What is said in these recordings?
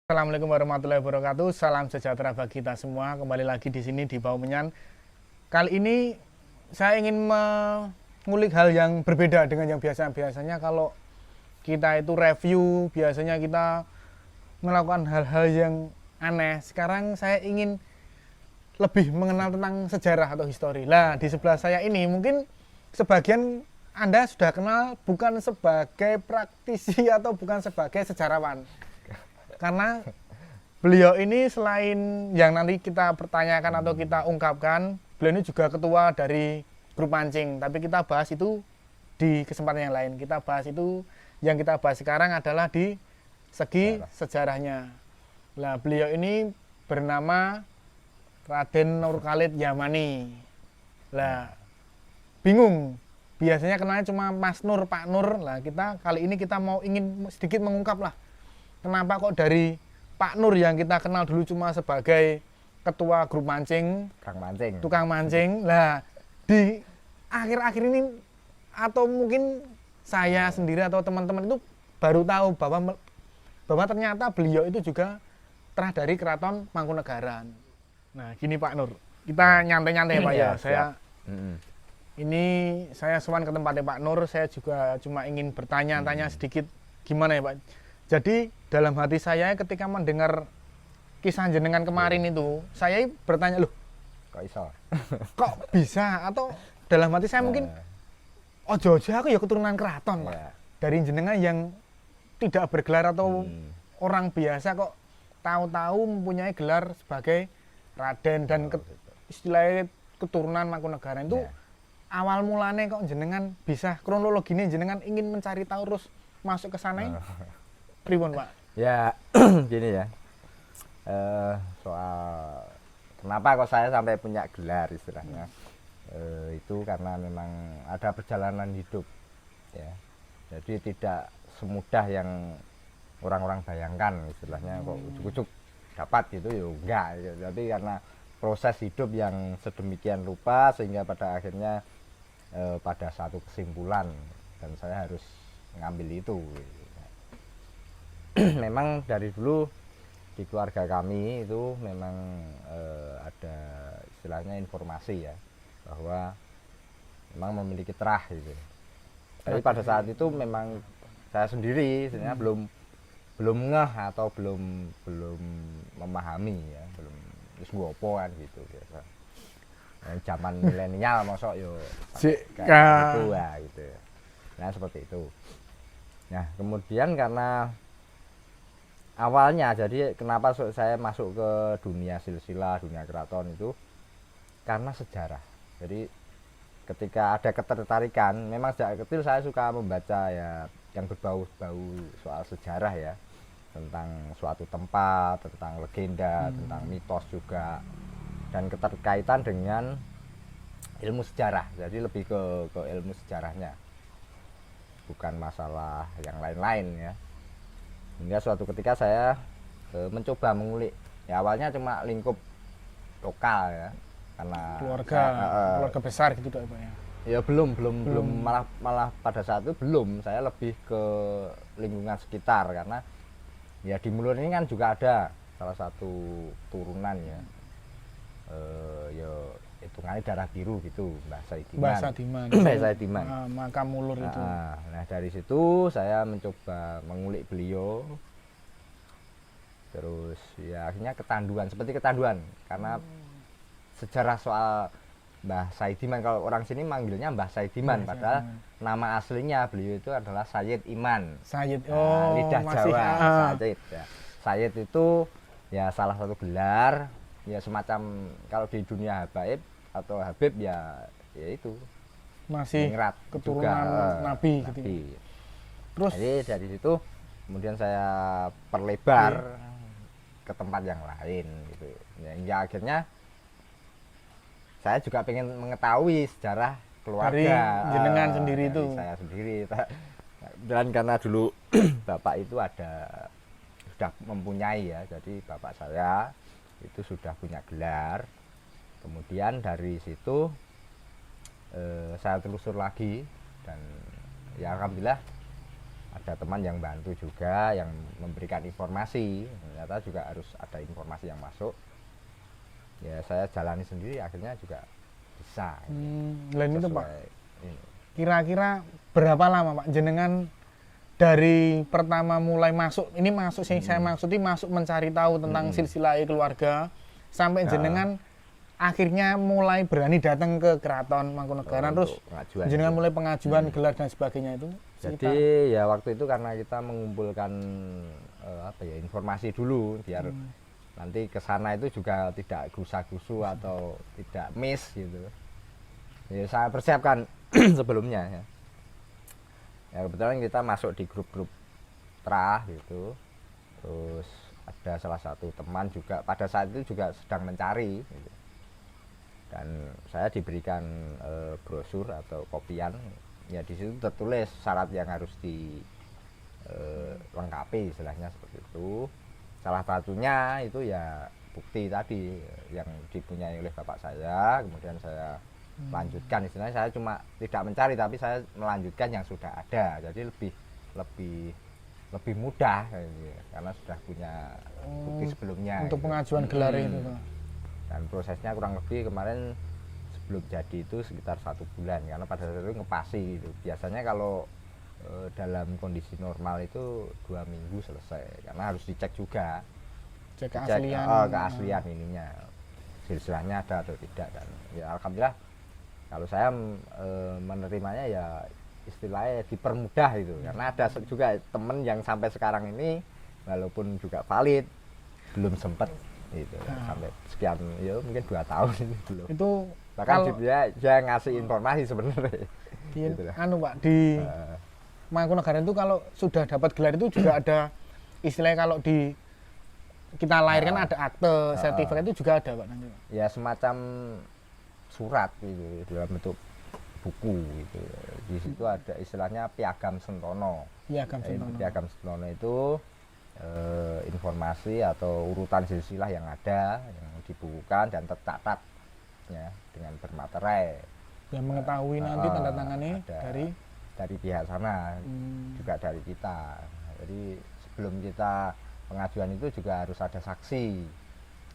Assalamualaikum warahmatullahi wabarakatuh. Salam sejahtera bagi kita semua. Kembali lagi di sini di Baumenyan. Kali ini saya ingin mengulik hal yang berbeda dengan yang biasanya. Kalau kita itu review, biasanya kita melakukan hal-hal yang aneh. Sekarang saya ingin lebih mengenal tentang sejarah atau histori. Lah, di sebelah saya ini mungkin sebagian Anda sudah kenal bukan sebagai praktisi atau bukan sebagai sejarawan. Karena beliau ini selain yang nanti kita pertanyakan atau kita ungkapkan, beliau ini juga ketua dari grup mancing. Tapi kita bahas itu di kesempatan yang lain. Kita bahas itu, yang kita bahas sekarang adalah di segi sejarahnya. Nah, beliau ini bernama Raden Nur Khalid Yamani. Lah, bingung. Biasanya kenalnya cuma Mas Nur, Pak Nur. Lah, kali ini kita ingin sedikit mengungkap lah. Kenapa kok dari Pak Nur yang kita kenal dulu cuma sebagai ketua grup mancing, tukang mancing. Lah, di akhir-akhir ini atau mungkin saya sendiri atau teman-teman itu baru tahu bahwa ternyata beliau itu juga terah dari Keraton Mangkunegaran. Nah, gini Pak Nur, kita nyantai-nyantai Pak ya. Saya sowan ke tempatnya Pak Nur, saya juga cuma ingin bertanya-tanya sedikit gimana ya Pak. Jadi dalam hati saya ketika mendengar kisah jenengan kemarin itu, saya bertanya, loh kok bisa? Atau dalam hati saya mungkin ojo-ojo aku ya keturunan keraton Pak. Dari jenengan yang tidak bergelar atau orang biasa kok tahu-tahu mempunyai gelar sebagai Raden dan istilahnya keturunan Mangkunegaran itu awal mulanya kok jenengan bisa kronologinya jenengan ingin mencari tahu terus masuk ke sana. Pribon Pak? Ya gini ya, soal kenapa kok saya sampai punya gelar istilahnya, itu karena memang ada perjalanan hidup ya. Jadi tidak semudah yang orang-orang bayangkan istilahnya kok ujuk-ujuk dapat gitu ya enggak ya. Tapi karena proses hidup yang sedemikian rupa sehingga pada akhirnya pada satu kesimpulan dan saya harus mengambil itu. Memang dari dulu di keluarga kami itu memang ada istilahnya informasi ya bahwa memang memiliki terah gitu. Tapi pada saat itu memang saya sendiri sebenarnya belum ngeh atau belum memahami ya, belum wis ngopo kan gitu biasa. Zaman milenial mosok yo kayak gitu ya gitu. Nah seperti itu. Nah kemudian karena awalnya jadi kenapa saya masuk ke dunia silsilah, dunia keraton itu karena sejarah. Jadi ketika ada ketertarikan, memang sejak kecil saya suka membaca ya yang berbau-bau soal sejarah ya, tentang suatu tempat, tentang legenda, tentang mitos juga, dan keterkaitan dengan ilmu sejarah. Jadi lebih ke ilmu sejarahnya, bukan masalah yang lain-lain ya. Hingga suatu ketika saya mencoba mengulik ya, awalnya cuma lingkup lokal ya, karena keluarga besar gitu Pak ya. Ya belum malah pada saat itu belum, saya lebih ke lingkungan sekitar karena ya di Mulur ini kan juga ada salah satu turunan ya, ya hitungannya darah biru gitu, Mbah Saidiman. Makam Mulur itu. Nah dari situ saya mencoba mengulik beliau, terus ya akhirnya seperti ketanduan karena sejarah soal Mbah Saidiman, kalau orang sini manggilnya Mbah Saidiman, padahal nama aslinya beliau itu adalah Sayyid Iman. Lidah Jawa Sayyid ya. Sayyid itu ya salah satu gelar ya, semacam kalau di dunia habaib atau habib ya itu masih keturunan juga, nabi gitu. Terus jadi dari situ kemudian saya perlebar ke tempat yang lain gitu ya, hingga akhirnya saya juga pengen mengetahui sejarah keluarga dari jenengan sendiri itu. Saya sendiri dan karena dulu bapak itu sudah mempunyai ya, jadi bapak saya itu sudah punya gelar. Kemudian dari situ saya telusur lagi dan ya alhamdulillah ada teman yang bantu juga, yang memberikan informasi. Ternyata juga harus ada informasi yang masuk. Ya saya jalani sendiri, akhirnya juga bisa. Lain itu Pak, ini. kira-kira berapa lama Pak jenengan dari pertama mulai masuk, ini masuk saya maksudnya masuk mencari tahu tentang silsilah keluarga, sampai jenengan akhirnya mulai berani datang ke Keraton Mangkunegaran, terus jenengan mulai pengajuan gelar dan sebagainya itu? Jadi ya waktu itu karena kita mengumpulkan informasi dulu biar nanti ke sana itu juga tidak gusa-gusu atau tidak miss gitu. Ya saya persiapkan sebelumnya ya. Ya kebetulan kita masuk di grup-grup Trah gitu. Terus ada salah satu teman juga pada saat itu juga sedang mencari gitu. Dan saya diberikan brosur atau kopian. Ya di situ tertulis syarat yang harus dilengkapi istilahnya seperti itu. Salah satunya itu ya bukti tadi yang dipunyai oleh bapak saya, kemudian saya lanjutkan, istilahnya saya cuma tidak mencari tapi saya melanjutkan yang sudah ada, jadi lebih mudah karena sudah punya bukti sebelumnya untuk gitu. pengajuan gelar itu Pak. Dan prosesnya kurang lebih kemarin sebelum jadi itu sekitar 1 bulan karena pada saat itu ngepasi gitu. Biasanya kalau dalam kondisi normal itu 2 minggu selesai karena harus dicek juga, cek keaslian, keaslian ininya, silsilahnya ada atau tidak. Dan ya alhamdulillah kalau saya menerimanya ya istilahnya dipermudah itu, karena ada juga temen yang sampai sekarang ini walaupun juga valid belum sempat itu sampai sekian ya mungkin 2 tahun ini belum. Itu bahkan dia ngasih informasi sebenarnya. Gitu anu Pak, di Mangkunegaran itu kalau sudah dapat gelar itu juga ada istilahnya, kalau di kita lahir kan ada akte, sertifikat itu juga ada Pak nanti Pak. Ya semacam surat gitu dalam bentuk buku gitu. Di situ ada istilahnya Piagam Sentono. Piagam Sentono. Piagam Sentono itu informasi atau urutan silsilah yang ada, yang dibukukan dan tercatat ya dengan bermaterai. Yang mengetahui nanti tanda tangannya dari pihak sana, juga dari kita. Jadi sebelum kita pengajuan itu juga harus ada saksi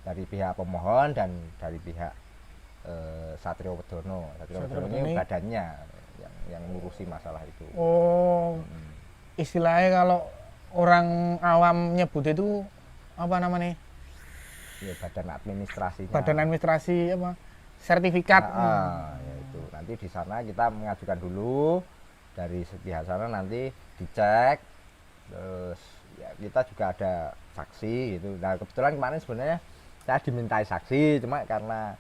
dari pihak pemohon dan dari pihak Satrio Wedono. Satrio Wedono ini badannya yang ngurusi masalah itu. Oh, istilahnya kalau orang awam nyebut itu apa namanya? Ya, badan administrasinya. Badan administrasi apa? Sertifikat. Ya itu. Nanti di sana kita mengajukan dulu, dari pihak sana nanti dicek, terus ya kita juga ada saksi gitu. Nah kebetulan kemarin sebenarnya saya dimintai saksi, cuma karena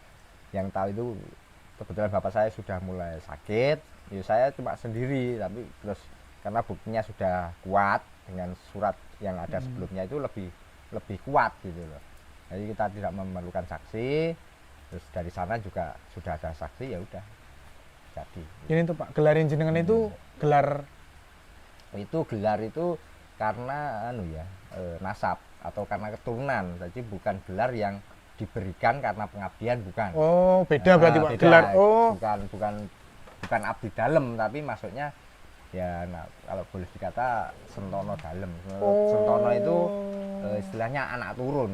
yang tahu itu kebetulan bapak saya sudah mulai sakit, ya saya cuma sendiri, tapi terus karena buktinya sudah kuat dengan surat yang ada sebelumnya itu lebih kuat gitu loh. Jadi kita tidak memerlukan saksi, terus dari sana juga sudah ada saksi, ya udah jadi. Ini tuh Pak, gelarin jenengan itu gelar itu karena nasab atau karena keturunan, jadi bukan gelar yang diberikan karena pengabdian, bukan. Oh, beda berarti Pak. Gelar bukan abdi dalem, tapi maksudnya ya kalau boleh dikata sentono dalem. Sentono itu istilahnya anak turun.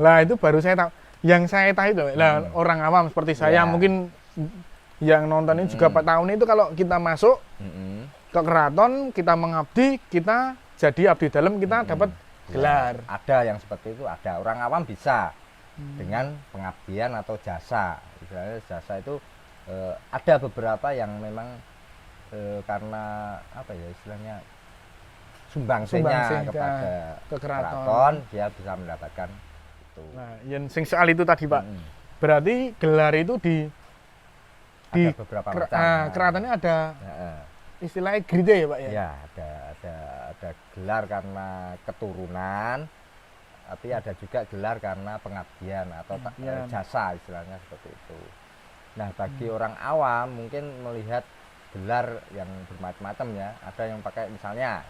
Lah itu baru saya tahu. Yang saya tahu itu lah orang awam seperti saya mungkin yang nonton ini juga Pak tahun itu kalau kita masuk ke keraton, kita mengabdi, kita jadi abdi dalem, kita dapat gelar. Ada yang seperti itu, ada. Orang awam bisa dengan pengabdian atau jasa. Misalnya jasa itu ada beberapa yang memang karena apa ya istilahnya sumbangsihnya kepada keraton, dia bisa mendapatkan itu. Nah, yang sing soal itu tadi Pak, berarti gelar itu di beberapa macam. Keratonnya ada istilahnya grade ya Pak ya? Ya, ada gelar karena keturunan, tapi ada juga gelar karena pengabdian atau jasa, istilahnya seperti itu. Nah, bagi orang awam mungkin melihat gelar yang bermacam-macam ya. Ada yang pakai misalnya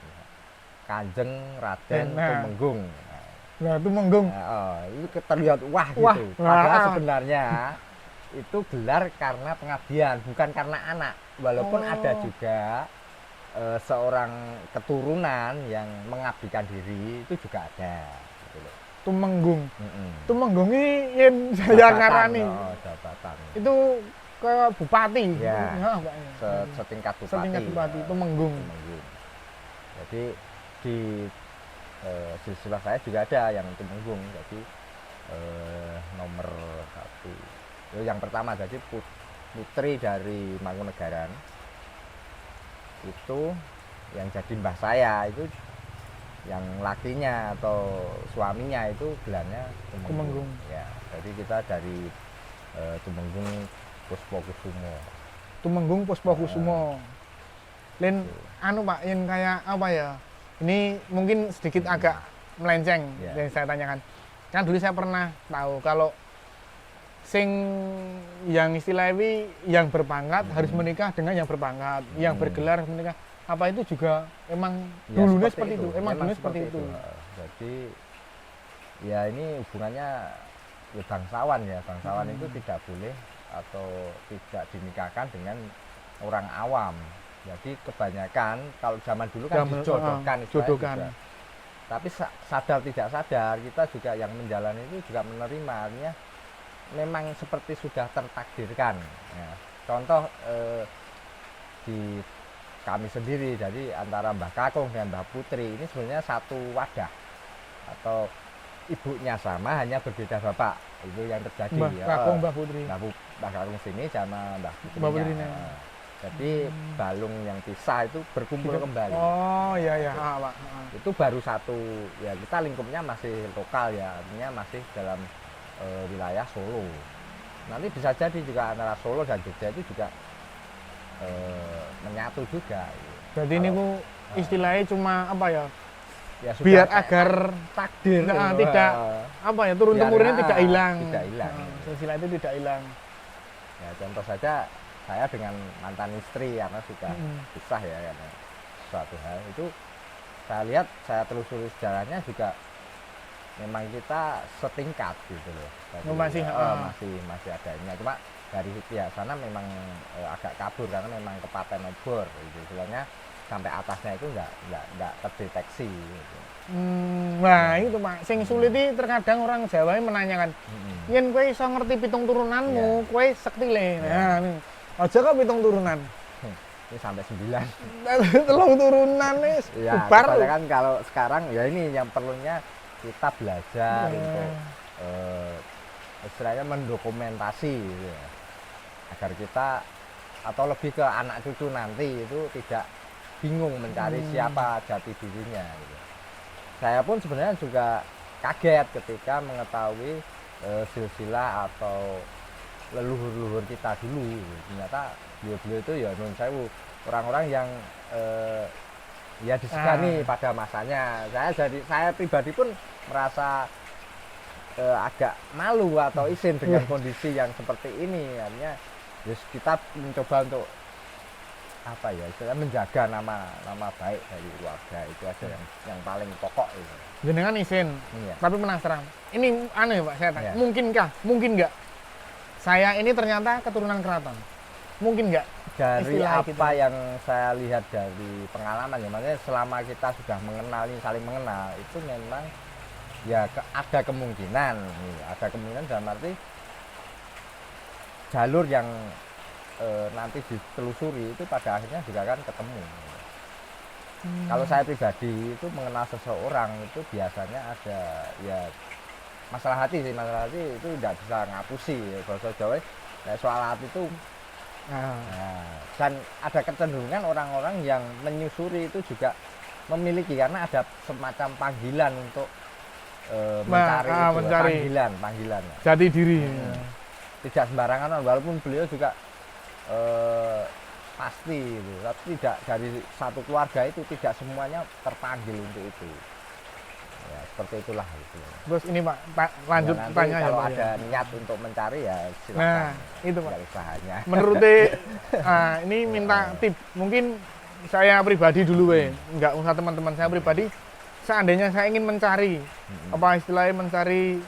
Kanjeng Raden Tumenggung. Nah, Tumenggung. Itu terlihat gitu. Padahal sebenarnya itu gelar karena pengabdian, bukan karena anak. Walaupun ada juga seorang keturunan yang mengabdikan diri itu juga ada gitu loh. Tumenggung. Mm-mm. Tumenggung ini yang saya Jabatan, ngarani. jabatan. Itu ke bupati. Ya. Pak. Setingkat bupati. Setingkat bupati, Tumenggung. Tumenggung. Jadi di silsilah saya juga ada yang Tumenggung. Jadi nomor 1. Yang pertama jadi putri dari Mangkunegaran. Itu yang jadi mbah saya itu yang lakinya atau suaminya itu gelarnya Tumenggung. Ya, jadi kita dari Tumenggung Puspokusumo. Tumenggung Puspokusumo. Lin anu Pak, yang kayak apa ya? Ini mungkin sedikit agak melenceng yang saya tanyakan. Kan dulu saya pernah tahu kalau sing yang istilahnya yang berpangkat harus menikah dengan yang berpangkat, yang bergelar harus menikah. Apa itu juga emang Ya, dulunya seperti itu? Emang dulunya seperti itu. Jadi ya ini hubungannya ya bangsawan ya. Bangsawan itu tidak boleh atau tidak dinikahkan dengan orang awam. Jadi kebanyakan kalau zaman dulu kan dijodohkan, jodohkan. Tapi sadar tidak sadar kita juga yang menjalani itu juga menerima, artinya memang seperti sudah tertakdirkan. Ya. Contoh di kami sendiri, jadi antara Mbah Kakung dan Mbah Putri ini sebenarnya satu wadah atau ibunya sama, hanya berbeda bapak. Itu yang terjadi. Mbah Kakung, Mbah Putri. Mbah Kakung sini sama Mbah Putrinya. Jadi balung yang pisah itu berkumpul kembali. Oh iya ya, Pak. Itu baru satu, ya kita lingkupnya masih lokal ya, artinya masih dalam wilayah Solo. Nanti bisa jadi juga antara Solo dan Jogja itu juga menyatu juga. Jadi ini ku istilahnya cuma apa ya? Ya sudah, biar agar takdir tidak apa ya turun temurunnya tidak hilang. Tidak hilang. Silsilah itu tidak hilang. Ya contoh saja saya dengan mantan istri karena sudah pisah ya karena suatu hal itu saya lihat, saya telusuri sejarahnya juga memang kita setingkat gitu loh. Jadi, masih adanya. Cuma dari pihak sana memang agak kabur karena memang kepaten obor gitu. Istilahnya sampai atasnya itu enggak terdeteksi gitu. Nah itu Pak, sing sulit itu terkadang orang Jawa menanyakan, yen kowe iso ngerti pitung turunanmu, kowe sektile. Nah, aja kok pitung turunan. Ini sampai 9. Telung turunan wis. Ya, kan kalau sekarang ya ini yang perlunya kita belajar untuk istilahnya mendokumentasi gitu ya. Agar kita atau lebih ke anak cucu nanti itu tidak bingung mencari siapa jati dirinya gitu. Saya pun sebenarnya juga kaget ketika mengetahui silsilah atau leluhur-leluhur kita dulu gitu. Ternyata beliau-beliau itu ya nun sewu orang-orang yang ya disegani pada masanya. Saya pribadi pun merasa agak malu atau isin dengan kondisi yang seperti ini. Artinya yes, kita mencoba untuk apa ya istilahnya menjaga nama baik dari keluarga, itu aja yang paling pokok itu. Jenengan isin, tapi penasaran. Ini aneh Pak, saya tanya. Mungkinkah? Mungkin nggak? Saya ini ternyata keturunan keraton. Mungkin nggak? Dari apa gitu yang saya lihat dari pengalaman ya, maksudnya selama kita sudah mengenal ini, saling mengenal, itu memang ya ada kemungkinan dalam arti jalur yang nanti ditelusuri itu pada akhirnya juga kan ketemu. Kalau saya pribadi itu mengenal seseorang itu biasanya ada ya masalah hati itu tidak bisa ngapusi ya. Bahasa Jawa soal hati itu dan ada kecenderungan orang-orang yang menyusuri itu juga memiliki karena ada semacam panggilan untuk mencari panggilan jati diri. Tidak sembarangan, walaupun beliau juga pasti itu, tapi tidak dari satu keluarga itu tidak semuanya terpanggil untuk itu. Ya, seperti itulah itu. Terus ini Pak lanjut ya, tanya ya kalau Pak, ada niat untuk mencari ya silakan. Nah, itu Pak. Usahanya. Menurut ini minta tip. Mungkin saya pribadi dulu nggak usah teman-teman saya pribadi. Seandainya saya ingin mencari apa istilahnya mencari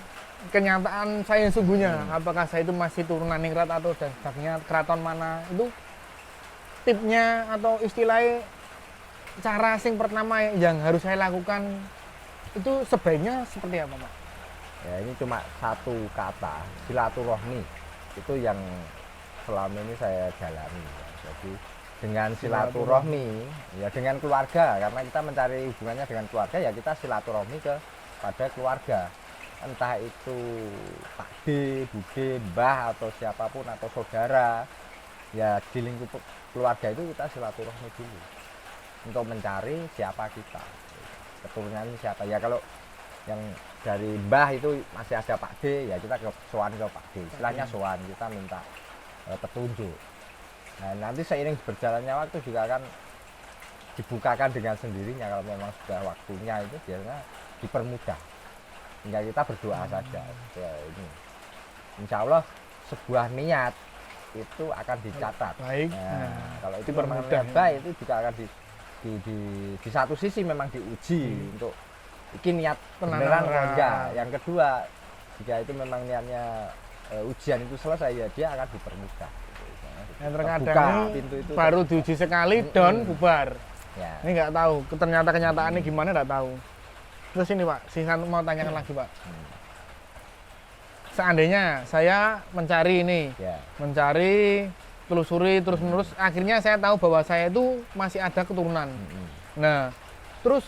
kenyataan saya yang sungguhnya, apakah saya itu masih turunan ningrat atau dan sebagainya, keraton mana, itu tipnya atau istilahnya cara sing pertama yang harus saya lakukan itu sebaiknya seperti apa, Pak? Ya ini cuma satu kata, silaturahmi. Itu yang selama ini saya jalani. Jadi dengan silaturahmi, ya dengan keluarga, karena kita mencari hubungannya dengan keluarga, ya kita silaturahmi pada keluarga. Entah itu Pak D, Bude, Mbah, atau siapapun, atau saudara, ya di lingkup keluarga itu kita silaturahmi dulu untuk mencari siapa kita, keturunan siapa. Ya kalau yang dari Mbah itu masih ada Pak D, ya kita sowan ke Pak D, istilahnya sowan, kita minta petunjuk. Nah nanti seiring berjalannya waktu juga akan dibukakan dengan sendirinya. Kalau memang sudah waktunya itu biasanya dipermudah, tinggal kita berdoa saja. Ya, ini insya Allah sebuah niat itu akan dicatat. Baik. Nah, kalau itu dipermudah, baik, itu juga akan di satu sisi memang diuji untuk ini niat beneran atau enggak. Yang kedua, jika itu memang niatnya ujian itu selesai, ya dia akan dipermudah. Yang terkadang pintu itu baru diuji sekali dan bubar. Ya. Ini nggak tahu, ternyata kenyataannya gimana nggak tahu. Terus ini Pak, saya mau tanyakan lagi Pak. Seandainya saya mencari ini, mencari, telusuri terus-menerus, akhirnya saya tahu bahwa saya itu masih ada keturunan. Nah, terus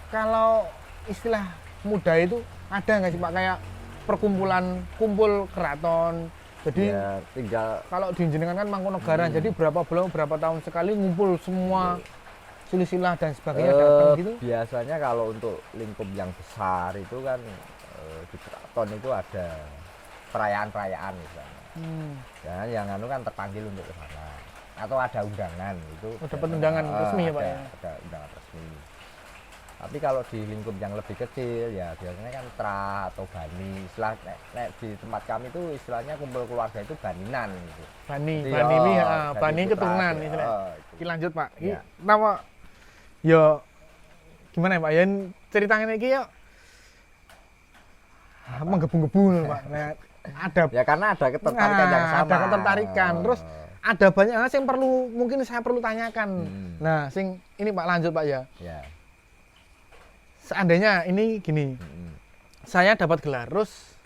kalau istilah muda itu ada nggak sih Pak, kayak kumpul keraton? Jadi ya, tinggal kalau di jenengan kan Mangkunegaran, jadi berapa bulan, berapa tahun sekali ngumpul semua silsilah dan sebagainya datang gitu? Biasanya kalau untuk lingkup yang besar itu kan di keraton itu ada perayaan-perayaan misalnya. Dan yang anu kan terpanggil untuk ke sana. Atau ada undangan itu. Dapat undangan resmi ya Pak ya? Ada undangan resmi. Tapi kalau di lingkup yang lebih kecil ya biasanya kan tra atau bani. Istilah nek di tempat kami itu istilahnya kumpul keluarga itu baninan gitu. Bani, Jadi, bani ini bani putra, keturunan ya, istilah. gitu. Iki lanjut Pak. Iki Ya. nama yo gimana ya Pak? Ya ceritanya iki yo menggebu-gebu Pak. Nah, ada Ya karena ada ketertarikan yang sama. Ada ketertarikan. Terus ada banyak hal yang mungkin saya perlu tanyakan. Nah, sing ini Pak lanjut Pak ya. Ya. Seandainya ini gini, saya dapat gelar, terus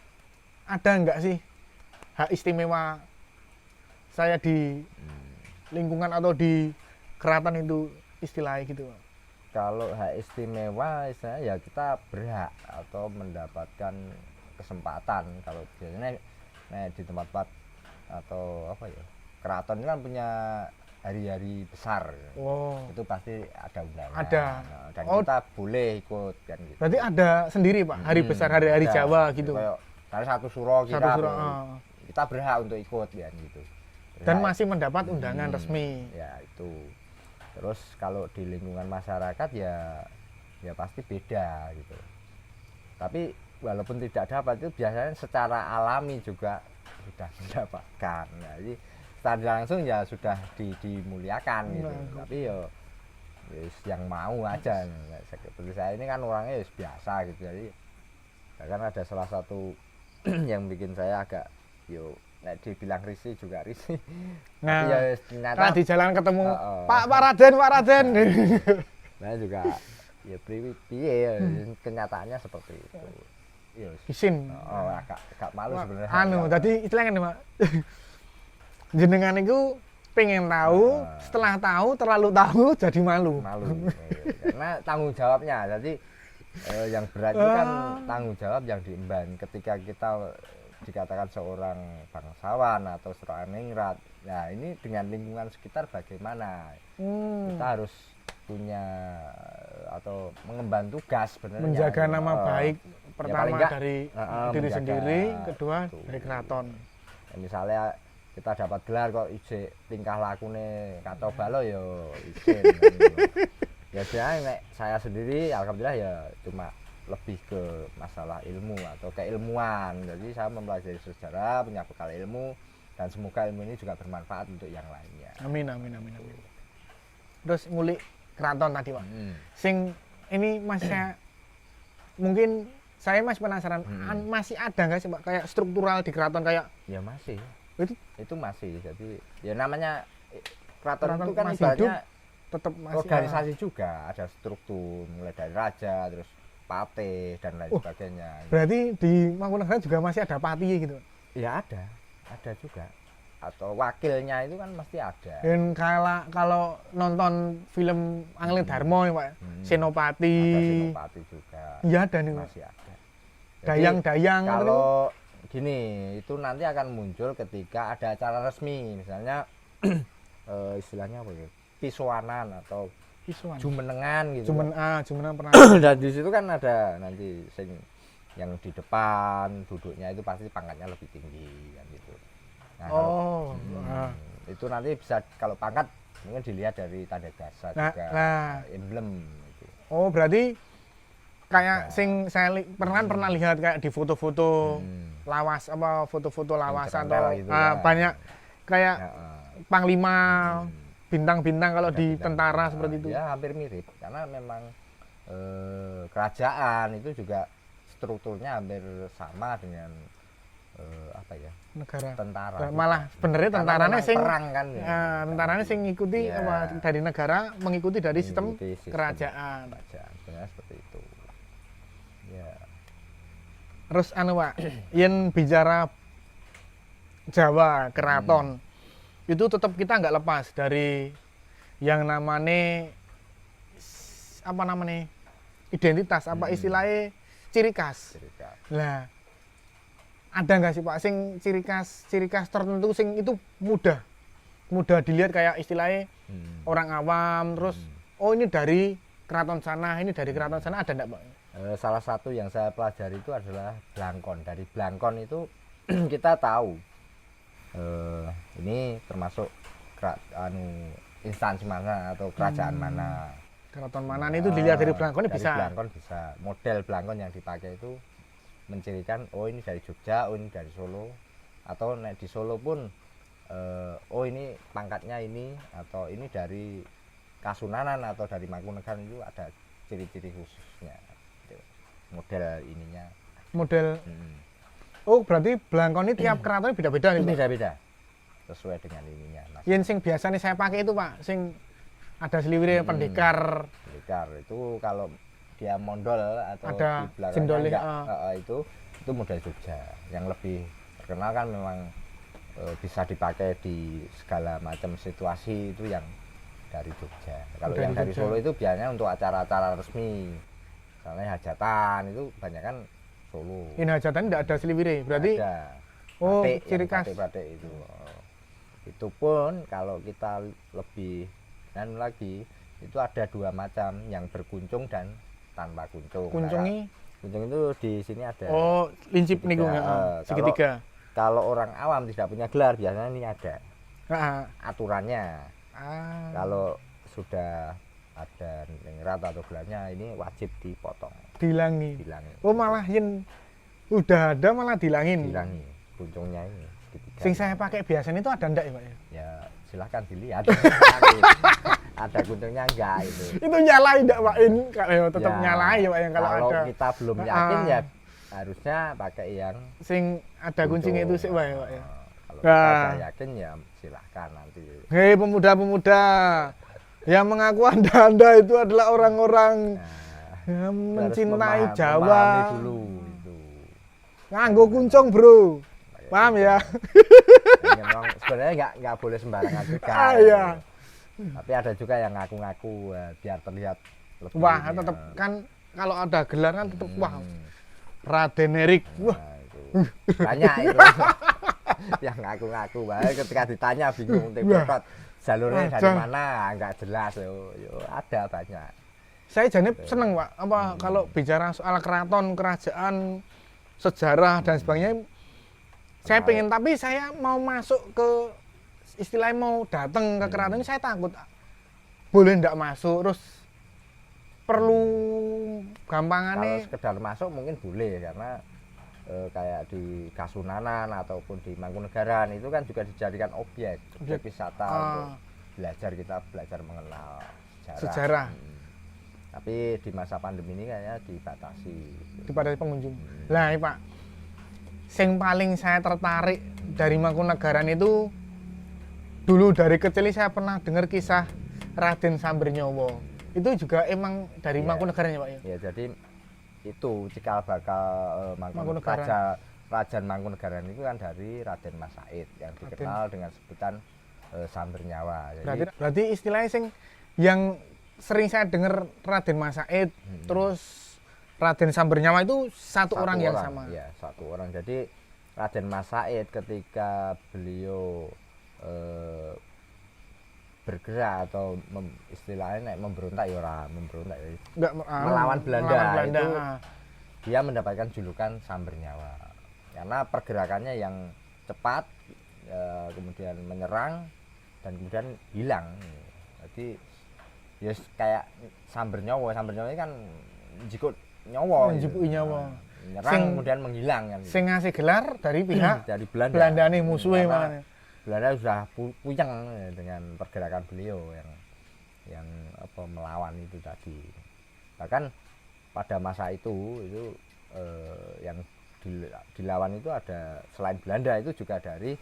ada nggak sih hak istimewa saya di lingkungan atau di keraton itu istilahnya gitu? Kalau hak istimewa, istilahnya ya kita berhak atau mendapatkan kesempatan. Kalau biasanya di tempat-tempat atau apa ya, keraton ini kan punya hari-hari besar, itu pasti ada undangan. Ada. Nah, dan kita boleh ikut kan gitu. Berarti ada sendiri Pak, hari besar, hari Jawa gitu. Kayak satu suro kita berhak untuk ikut kan gitu. Berhak. Dan masih mendapat undangan resmi. Ya itu. Terus kalau di lingkungan masyarakat ya pasti beda gitu. Tapi walaupun tidak dapat itu biasanya secara alami juga sudah mendapatkan. Nah, jadi secara langsung ya sudah dimuliakan gitu. Tapi yang mau aja. Seperti saya ini kan orangnya biasa gitu. Jadi kan ada salah satu yang bikin saya agak dibilang risih juga risih. Nah, ya ternyata di jalan ketemu Pak Raden. Nah juga ya piye kenyataannya seperti itu. Isin. Agak malu sebenarnya. Tadi istilahnya nih Pak. Jenengan itu pengen tahu, setelah tahu terlalu tahu jadi malu. Karena tanggung jawabnya. Jadi yang berat itu kan tanggung jawab yang diemban ketika kita dikatakan seorang bangsawan atau seorang ningrat. Nah ini dengan lingkungan sekitar bagaimana? Kita harus punya atau mengemban tugas sebenarnya. Menjaga nama baik pertama ya dari diri sendiri, kedua dari keraton. Ya, misalnya kita dapat gelar kok tingkah lakune kacau balo ya izin. Ya saya sendiri alhamdulillah ya cuma lebih ke masalah ilmu atau keilmuan. Jadi saya mempelajari sejarah, punya bekal ilmu, dan semoga ilmu ini juga bermanfaat untuk yang lainnya. Amin. Terus ngulik keraton tadi Pak. Sing ini mungkin saya masih penasaran, masih ada nggak sih Pak kayak struktural di keraton kayak? Ya masih. Itu masih. Jadi ya namanya keraton Keraton itu kan masih hidup, ibaratnya tetap masih organisasi juga, ada struktur mulai dari raja, terus patih dan lain Oh. sebagainya. Berarti di Mangkunegaran juga masih ada pati gitu. Ya ada juga. Atau wakilnya itu kan pasti ada. Dan kalau nonton film Angling Darmo ya, Pak, Senopati. Ada Senopati juga. Iya ada nih, Pak. Masih ada. Jadi, Dayang-dayang. kalau gini, itu nanti akan muncul ketika ada acara resmi, misalnya istilahnya apa ya? Pisuanan atau Isuan. jumenengan gitu. Jumenan pernah. Dan di situ kan ada nanti yang di depan duduknya itu pasti pangkatnya lebih tinggi kan gitu. Nah, itu nanti bisa kalau pangkat mungkin dilihat dari tanda jasa juga, emblem gitu. Oh, berarti kayak pernah lihat kayak di foto-foto lawas apa foto-foto lawas atau gitu banyak kayak panglima bintang-bintang kalau di bintang, tentara seperti itu. Ya hampir mirip karena memang kerajaan itu juga strukturnya hampir sama dengan apa ya, negara tentara. Malah sebenarnya tentaranya sing perang kan ya. tentaranya sing ngikuti apa dari negara mengikuti dari sistem kerajaan. Sebenarnya seperti itu. Ya. Terus anu Pak, yen bicara Jawa keraton itu tetap kita nggak lepas dari yang namanya apa namanya identitas apa istilahnya ciri khas. Lah ada nggak sih Pak sing ciri khas tertentu sing itu mudah dilihat kayak istilahnya orang awam terus oh ini dari keraton sana ada enggak Pak? Salah satu yang saya pelajari itu adalah blangkon. Dari blangkon itu kita tahu ini termasuk instansi mana atau kerajaan mana, keraton mana itu dilihat dari blangkon bisa. Blangkon bisa, model blangkon yang dipakai itu mencirikan oh ini dari Jogja, oh ini dari Solo, atau di Solo pun oh ini pangkatnya ini, atau ini dari Kasunanan atau dari Mangkunegaran, itu ada ciri-ciri khususnya model ininya model oh berarti blangkon ini tiap keraton beda-beda nih Pak? Beda-beda sesuai dengan ininya. Yang sing biasa nih saya pakai itu Pak sing ada seliwirnya pendekar itu kalau dia mondol atau ada di belakangnya jendolnya itu model Jogja yang lebih terkenal kan memang bisa dipakai di segala macam situasi itu yang dari Jogja. Kalau yang dari Solo itu biasanya untuk acara-acara resmi, misalnya hajatan itu banyak kan Solo. Ini hajatan tidak ada seliwirnya berarti ada. Oh batik, ciri khas batik itu. Itu pun kalau kita lebih lagi itu ada dua macam, yang berkuncung dan tanpa kuncung. Kuncung itu di sini ada. Oh lincip nih segitiga. Kalau orang awam tidak punya gelar biasanya ini ada aturannya. Kalau sudah ada ningrat atau gelarnya ini wajib dipotong. Dilangi. Oh malah yen udah ada malah dilangin. Dilangi kuncungnya ini. Sing saya pakai biasanya itu ada ndak ya Pak? Ya silahkan dilihat. Ada kuncungnya enggak itu. Itu nyalain enggak Pak? Kalau tetap nyalain ya Pak yang kalau ada. Kalau kita belum yakin ya harusnya pakai yang sing ada kuncinya itu sih Pak ya. Kalau kita yakin ya silahkan nanti. Hei pemuda-pemuda yang mengaku anda itu adalah orang-orang yang mencintai Jawa. Dulu itu. Nganggo kuncung bro. Paham ya? Sebenarnya nggak boleh sembarangan juga. Iya. Tapi ada juga yang ngaku-ngaku biar terlihat lebih. Wah, tetap kan kalau ada gelar kan tetap wah. Raden Erik. Wah. Itu. Banyak itu. Yang ngaku-ngaku baik ketika ditanya bingung tempat jalurnya dari mana nggak jelas yo ada banyak. Saya jadi seneng Pak kalau bicara soal keraton, kerajaan, sejarah dan sebagainya. Saya pengen tapi saya mau masuk ke istilahnya mau datang ke keraton saya takut boleh ndak masuk terus perlu gampangannya. Kalau sekedar masuk mungkin boleh karena kayak di Kasunanan ataupun di Mangkunegaran itu kan juga dijadikan objek wisata untuk kita belajar mengenal sejarah. Tapi di masa pandemi ini kayaknya dibatasi pengunjung. Lah Pak, yang paling saya tertarik dari Mangkunegaran itu dulu dari kecil saya pernah dengar kisah Raden Sambernyowo. Itu juga emang dari Mangkunegaran ya Pak ya? Ya, jadi itu cikal bakal Mangkunegaran. Raja Mangkunegaran itu kan dari Raden Mas Said yang dikenal dengan sebutan Sambernyawa. Berarti istilahnya yang sering saya dengar Raden Mas Said, terus Raden Sambernyawa itu satu orang yang sama. Ya, satu orang. Jadi Raden Mas Said ketika beliau bergerak atau istilahnya memberontak ya memberontak ya. Melawan Belanda, itu dia mendapatkan julukan Sambernyawa karena pergerakannya yang cepat, kemudian menyerang dan kemudian hilang. Jadi ya kayak Sambernyawa ini kan jikut nyawa, menyerang kemudian menghilang kan. Sing ngasih gelar dari pihak dari Belanda. Belanda nih musuhnya. Belanda sudah puyeng dengan pergerakan beliau yang melawan itu tadi. Bahkan pada masa itu yang dilawan itu ada selain Belanda itu juga dari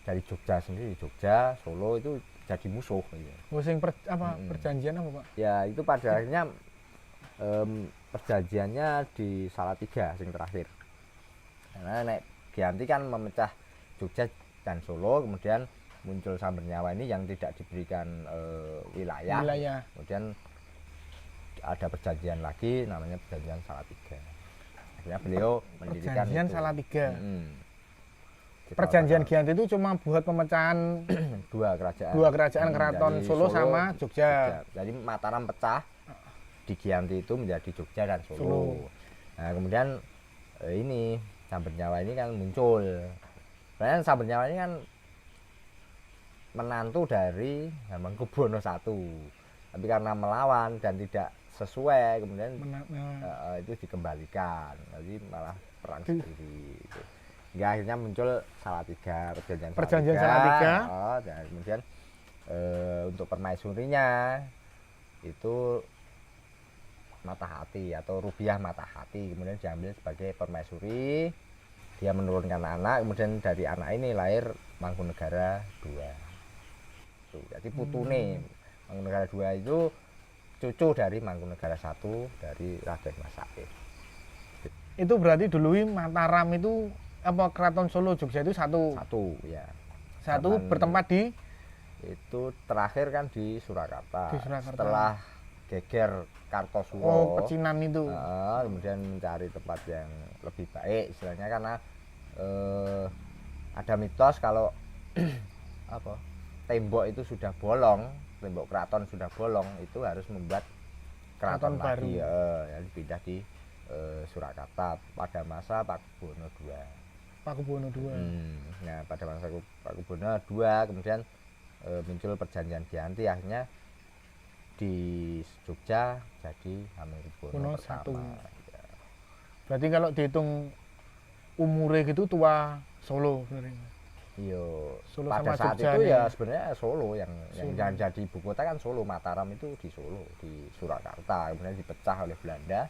dari Jogja sendiri, Jogja, Solo itu jadi musuh. Perjanjian apa Pak? Ya itu pada akhirnya perjanjiannya di Salatiga yang terakhir. Karena Giyanti kan memecah Jogja dan Solo, kemudian muncul Sambernyawa ini yang tidak diberikan wilayah. Kemudian ada perjanjian lagi namanya perjanjian Salatiga. Akhirnya beliau mendirikan perjanjian Salatiga. Perjanjian Giyanti itu cuma buat pemecahan dua kerajaan keraton Solo sama Jogja. Jadi Mataram pecah di Giyanti itu menjadi Jogja dan Solo. Nah, kemudian ini Sambernyawa ini kan muncul. Sebenarnya Sambernyawa ini kan menantu dari Hamengkubuwono I. Tapi karena melawan dan tidak sesuai, kemudian itu dikembalikan. Jadi malah perang sendiri. Gitu. Hingga akhirnya muncul Salatiga, perjanjian Salatiga. Dan kemudian untuk permaisurinya itu Matahati atau Rubiah Matahati, kemudian diambil sebagai permaisuri. Dia menurunkan anak, kemudian dari anak ini lahir Mangkunegara II. Jadi putune Mangkunegara II itu cucu dari Mangkunegara I dari Raden Mas Said. Itu berarti dulu Mataram itu Keraton Solo Jogja itu satu ya. Satu bertempat di itu terakhir kan di Surakarta. Setelah geger Kartosuro, pecinan itu. Kemudian mencari tempat yang lebih baik istilahnya, karena ada mitos kalau tembok itu sudah bolong, tembok keraton sudah bolong, itu harus membuat keraton baru. Yang dipindah di Surakarta pada masa Pakubuwono II. Nah, pada masa Pakubuwono II kemudian muncul perjanjian Giyanti, akhirnya di Jogja jadi Hamengkubuwono I. Ya. Berarti kalau dihitung umurnya gitu tua Solo sebenarnya. Iya. Solo pada sama saat Jogja itu nih. ya sebenarnya Solo yang jadi ibu kota kan Solo. Mataram itu di Solo, di Surakarta, kemudian dipecah oleh Belanda.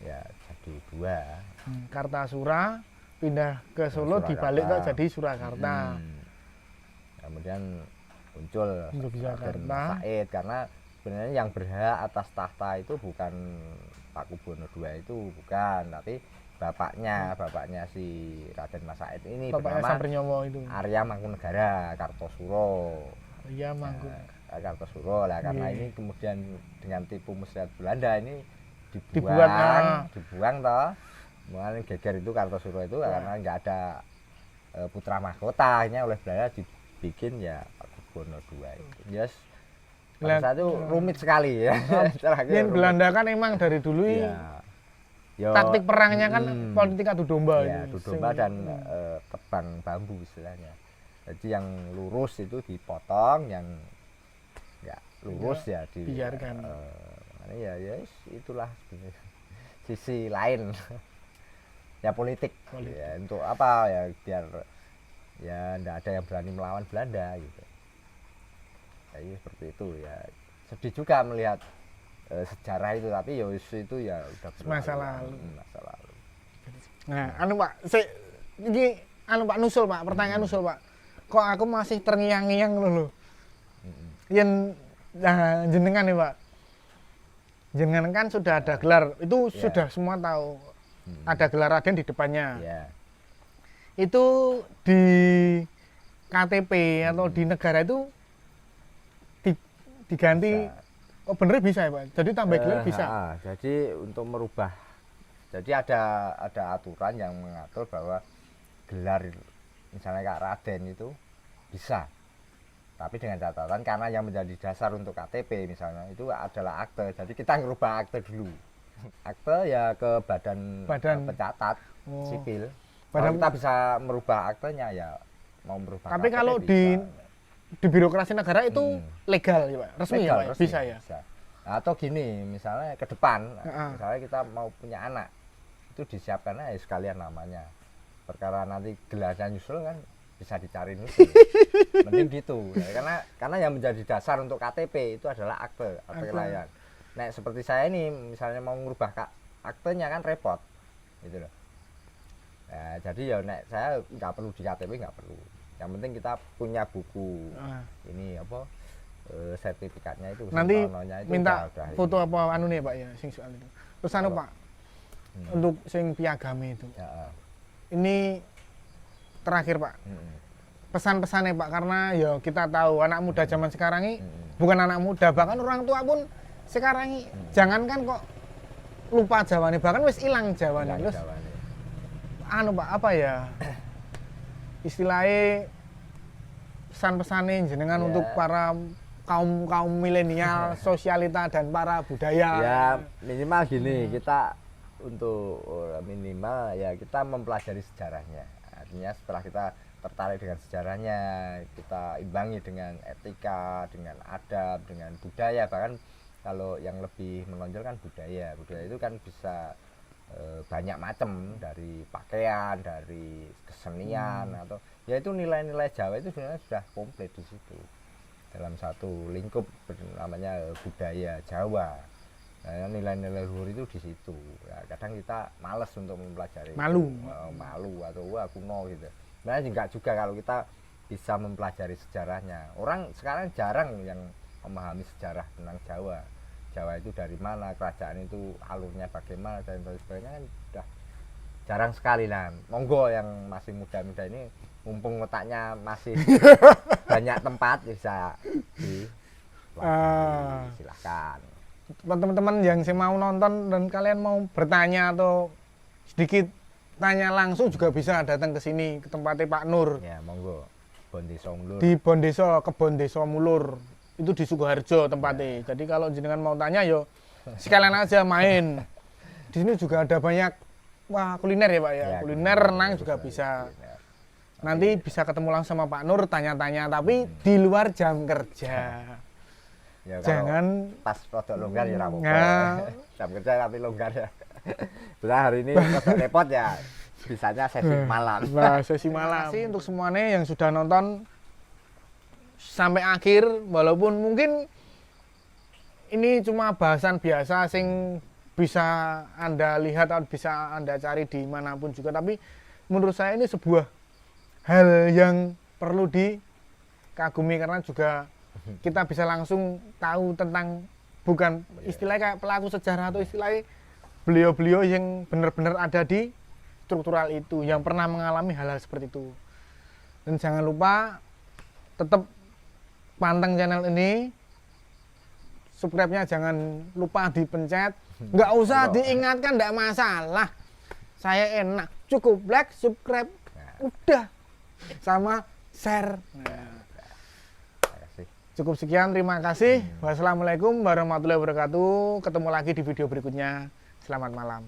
Ya jadi dua. Kartasura pindah ke Solo, dibalik kok jadi Surakarta. Kemudian muncul Raden Said, karena sebenarnya yang berhak atas tahta itu bukan Pakubuwono II itu, bukan, tapi bapaknya si Raden Mas Said ini, bernama Arya Mangkunegara Kartosuro. Kartosuro lah, karena ini kemudian dengan tipu muslihat Belanda ini dibuang toh. Mulai geger itu Kartosuro itu karena nggak ada putra mahkotanya oleh Belanda, dibikin ya Pakubuwono II itu. Yes. Pada saat itu rumit sekali ya. Yang Belanda kan emang dari dulu taktik perangnya kan politik adu domba. Ya, adu domba dan tebang bambu istilahnya. Jadi yang lurus itu dipotong, yang nggak lurus ya dibiarkan. Ya itulah sisi lain ya politik. Ya, untuk apa ya, biar ya nggak ada yang berani melawan Belanda gitu. Jadi seperti itu ya. Sedih juga melihat sejarah itu, tapi ya itu ya udah masa lalu. Masa lalu. Nah, Pak, ini anu Pak nusul Pak, pertanyaan nusul Pak. Kok aku masih terngiang-ngiang lho. Yen nah, jenengan nih Pak. Jenengan kan sudah ada gelar, itu sudah semua tahu. Ada gelar Raden di depannya. Itu di KTP atau di negara itu diganti. Oh bener bisa ya Pak? Jadi tambah gelar bisa? Jadi untuk merubah, jadi ada aturan yang mengatur bahwa gelar misalnya Kak Raden itu bisa, tapi dengan catatan karena yang menjadi dasar untuk KTP misalnya itu adalah akte, jadi kita ngerubah akte dulu. Akte ya ke badan pencatat sipil. Kalau kita bisa merubah aktenya ya mau merubah. Tapi KTP kalau bisa. di birokrasi negara itu legal ya Pak? Resmi legal, ya Pak? resmi, Bisa ya? Bisa. Atau gini, misalnya ke depan, misalnya kita mau punya anak, itu disiapkan aja sekalian namanya. Perkara nanti gelarnya nyusul kan bisa dicari nyusul. Mending gitu. Ya, karena yang menjadi dasar untuk KTP itu adalah akte kelahiran. Nah, seperti saya ini misalnya mau ngubah aktenya kan repot. Gitu loh. Nah, jadi ya saya nggak perlu di KTP, nggak perlu. Yang penting kita punya buku ini apa sertifikatnya itu. Nanti itu minta udah foto ini. apa anu nih Pak ya sing soal itu. Terus anu Pak untuk sing piagame itu. Ya. Ini terakhir Pak. Pesan-pesannya Pak, karena ya kita tahu anak muda zaman sekarang ini bukan anak muda, bahkan orang tua pun sekarang ini jangankan kok lupa Jawane, bahkan wis hilang Jawane. Terus anu Pak apa ya? Istilahnya pesan-pesannya jenengan untuk para kaum milenial, sosialita dan para budaya. Ya minimal gini, kita untuk minimal ya kita mempelajari sejarahnya. Artinya setelah kita tertarik dengan sejarahnya, kita imbangi dengan etika, dengan adab, dengan budaya. Bahkan kalau yang lebih menonjol kan budaya. Budaya itu kan bisa banyak macam, dari pakaian, dari kesenian atau ya itu nilai-nilai Jawa itu sebenarnya sudah komplit di situ dalam satu lingkup namanya budaya Jawa. Nah, nilai-nilai luhur itu di situ. Ya, kadang kita males untuk mempelajari, malu atau wah kuno gitu. Sebenarnya enggak juga kalau kita bisa mempelajari sejarahnya. Orang sekarang jarang yang memahami sejarah tentang Jawa. Jawa itu dari mana, kerajaan itu alurnya bagaimana dan sebagainya kan sudah jarang sekali lah. Monggo yang masih muda-muda ini mumpung otaknya masih banyak tempat bisa silahkan. Teman-teman yang saya mau nonton dan kalian mau bertanya atau sedikit tanya langsung juga bisa datang ke sini ke tempatnya Pak Nur. Ya monggo. Bondeso Mulur. Di Bondeso, Kebon Deso Mulur. Itu di Sukoharjo tempatnya. Jadi kalau jenengan mau tanya yo sekalian aja main. Di sini juga ada banyak kuliner ya Pak ya. Kuliner renang juga bisa. Nanti bisa ketemu langsung sama Pak Nur, tanya-tanya tapi di luar jam kerja. Ya, jangan pas rodok longgar ya rapopo. Jam kerja tapi longgar ya. Benar hari ini rodok repot ya. Bisanya sesi malam. Nah, sesi malam. Terima kasih untuk semuanya yang sudah nonton sampai akhir, walaupun mungkin ini cuma bahasan biasa sing bisa Anda lihat atau bisa Anda cari di manapun juga, tapi menurut saya ini sebuah hal yang perlu dikagumi karena juga kita bisa langsung tahu tentang bukan istilahnya kayak pelaku sejarah atau istilahnya beliau-beliau yang benar-benar ada di struktural itu yang pernah mengalami hal-hal seperti itu. Dan jangan lupa tetap panteng channel ini, subscribe-nya jangan lupa dipencet, nggak usah diingatkan, nggak masalah, saya enak, cukup like, subscribe, udah, sama share. Cukup sekian, terima kasih, wassalamualaikum warahmatullahi wabarakatuh, ketemu lagi di video berikutnya, selamat malam.